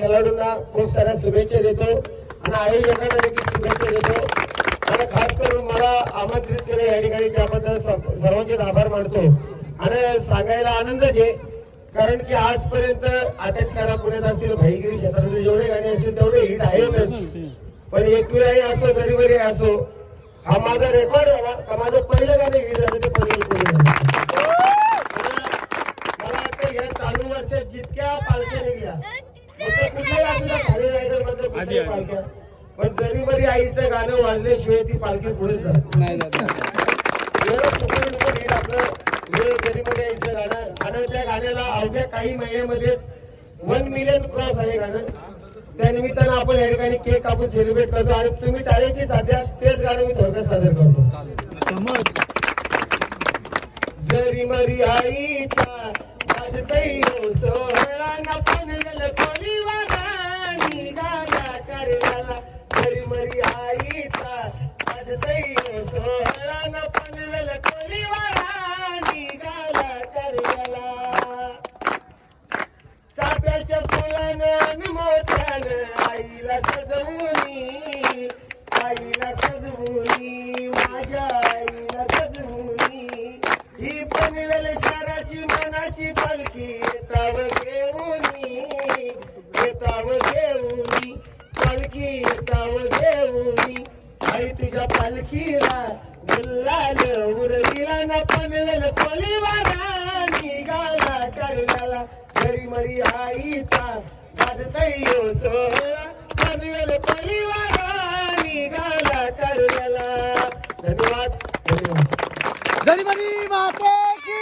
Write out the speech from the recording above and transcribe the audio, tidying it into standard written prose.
खेळाडूंना खूप साऱ्या शुभेच्छा देतो आणि आयोजकांना देखील शुभेच्छा देतो आणि खास करून मला आमंत्रित केले या ठिकाणी त्याबद्दल सर्वांचे आभार मानतो आणि सांगायला आनंदच आहे कारण की आजपर्यंत अटक करा पुण्यात असतील भाईगिरी क्षेत्रातले जेवढे गाणे असतील तेवढे हिट आहेतच पण एकविराई असो जरीवरी असो हा माझा रेकॉर्ड झाला का माझं पहिलं गाणं हिट झालं ते पहिलं मला वाटतं या चालू वर्षात जितक्या पालख्या निघल्या कुठल्याही असू खाली रायडर मधलं कुठल्याही पालख्या पण जरीवरी आईचं गाणं वाजल्याशिवाय ती पालखी पुढे जात नाही आपलं जरीमध्ये आईचं गाणं आणि त्या गाण्याला अवघ्या काही महिन्यामध्येच 1 मिलियन क्रॉस आहे गाणं त्या निमित्तानं आपण या ठिकाणी केक कापून सेलिब्रेट करतो आणि तुम्ही टाळ्याची साध्या तेच गाणं मी थोडक्यात सादर करतो जरी मरी आईचा वाजतई सोहळा न पनवेल कोलीवाला निघाला करला जरी मरी आईचा वाजतई सोहळा न पनवेल कोलीवाला निघाला करला चाफ्याच्या फुलानं मोत्यानं आईला सजवूनी माझ्या आईला सजवूनी ही पनवेल शहराची मनाची पालखी येताव घेऊनी पालखी येताव घेऊनी आई तुझ्या पालखीला गुल्लाल उरविला ना पनवेल कोलीवाला निघाला करला जरी मरी आईचा वाजतई सोहळा पनवेल कोलीवाला निघाला करला धन्यवाद जरी माते की